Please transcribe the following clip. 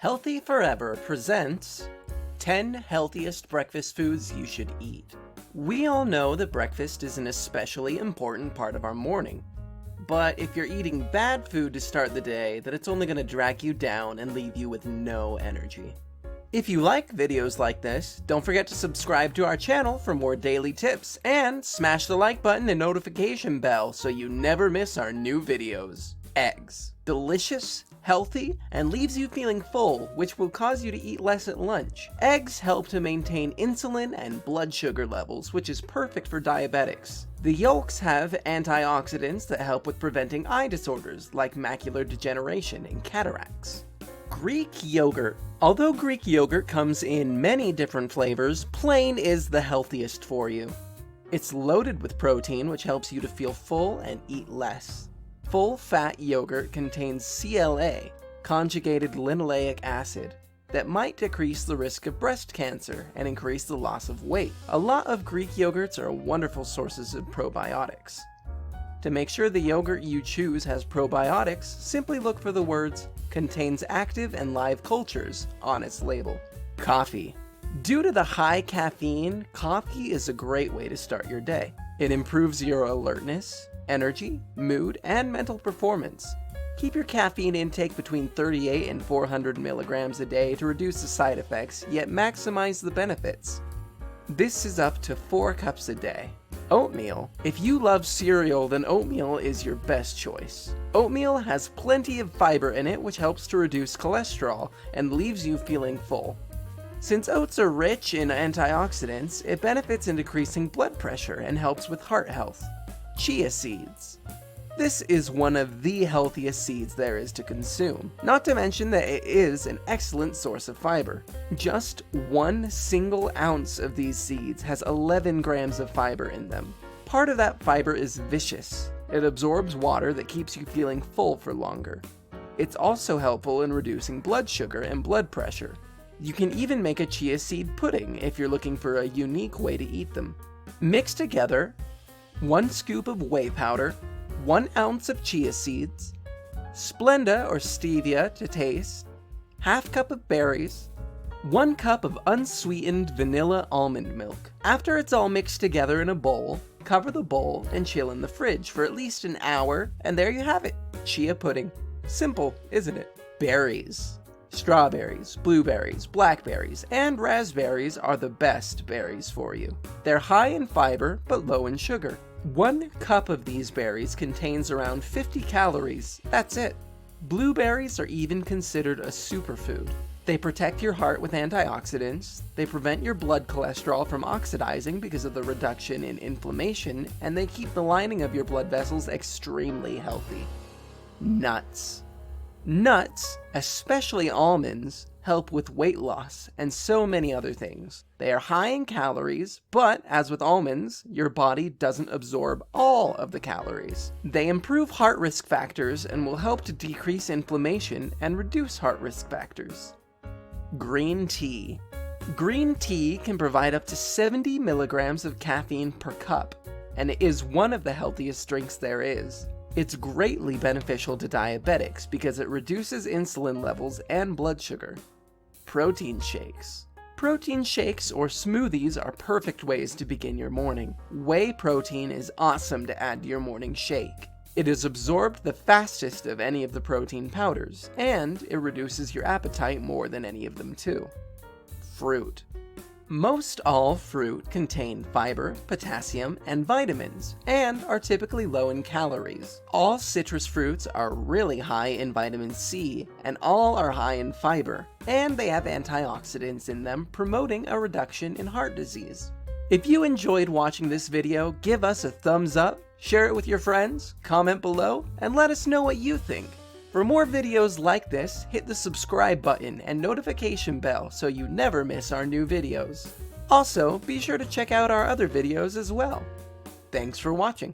Healthy Forever presents 10 Healthiest Breakfast Foods You Should Eat. We all know that breakfast is an especially important part of our morning. But if you're eating bad food to start the day, then it's only going to drag you down and leave you with no energy. If you like videos like this, don't forget to subscribe to our channel for more daily tips, and smash the like button and notification bell so you never miss our new videos. Eggs. Delicious, healthy, and leaves you feeling full, which will cause you to eat less at lunch. Eggs help to maintain insulin and blood sugar levels, which is perfect for diabetics. The yolks have antioxidants that help with preventing eye disorders like macular degeneration and cataracts. Greek yogurt. Although Greek yogurt comes in many different flavors, plain is the healthiest for you. It's loaded with protein, which helps you to feel full and eat less. Full-fat yogurt contains CLA, conjugated linoleic acid, that might decrease the risk of breast cancer and increase the loss of weight. A lot of Greek yogurts are wonderful sources of probiotics. To make sure the yogurt you choose has probiotics, simply look for the words "contains active and live cultures" on its label. Coffee. Due to the high caffeine, coffee is a great way to start your day. It improves your alertness, energy, mood, and mental performance. Keep your caffeine intake between 38 and 400 milligrams a day to reduce the side effects, yet maximize the benefits. This is up to 4 cups a day. Oatmeal. If you love cereal, then oatmeal is your best choice. Oatmeal has plenty of fiber in it, which helps to reduce cholesterol and leaves you feeling full. Since oats are rich in antioxidants, it benefits in decreasing blood pressure and helps with heart health. Chia Seeds. This is one of the healthiest seeds there is to consume, not to mention that it is an excellent source of fiber. Just 1 single ounce of these seeds has 11 grams of fiber in them. Part of that fiber is viscous. It absorbs water that keeps you feeling full for longer. It's also helpful in reducing blood sugar and blood pressure. You can even make a chia seed pudding if you're looking for a unique way to eat them. Mix together 1 scoop of whey powder, 1 ounce of chia seeds, Splenda or stevia to taste, ½ cup of berries, 1 cup of unsweetened vanilla almond milk. After it's all mixed together in a bowl, cover the bowl and chill in the fridge for at least an hour, and there you have it, chia pudding. Simple, isn't it? Berries. Strawberries, blueberries, blackberries, and raspberries are the best berries for you. They're high in fiber, but low in sugar. 1 cup of these berries contains around 50 calories, that's it. Blueberries are even considered a superfood. They protect your heart with antioxidants, they prevent your blood cholesterol from oxidizing because of the reduction in inflammation, and they keep the lining of your blood vessels extremely healthy. Nuts. Nuts, especially almonds, help with weight loss and so many other things. They are high in calories, but as with almonds, your body doesn't absorb all of the calories. They improve heart risk factors and will help to decrease inflammation and reduce heart risk factors. Green tea. Green tea can provide up to 70 milligrams of caffeine per cup, and it is one of the healthiest drinks there is. It's greatly beneficial to diabetics because it reduces insulin levels and blood sugar. Protein shakes. Protein shakes or smoothies are perfect ways to begin your morning. Whey protein is awesome to add to your morning shake. It is absorbed the fastest of any of the protein powders, and it reduces your appetite more than any of them too. Fruit. Most all fruit contain fiber, potassium, and vitamins, and are typically low in calories. All citrus fruits are really high in vitamin C, and all are high in fiber, and they have antioxidants in them promoting a reduction in heart disease. If you enjoyed watching this video, give us a thumbs up, share it with your friends, comment below, and let us know what you think. For more videos like this, hit the subscribe button and notification bell so you never miss our new videos. Also, be sure to check out our other videos as well. Thanks for watching.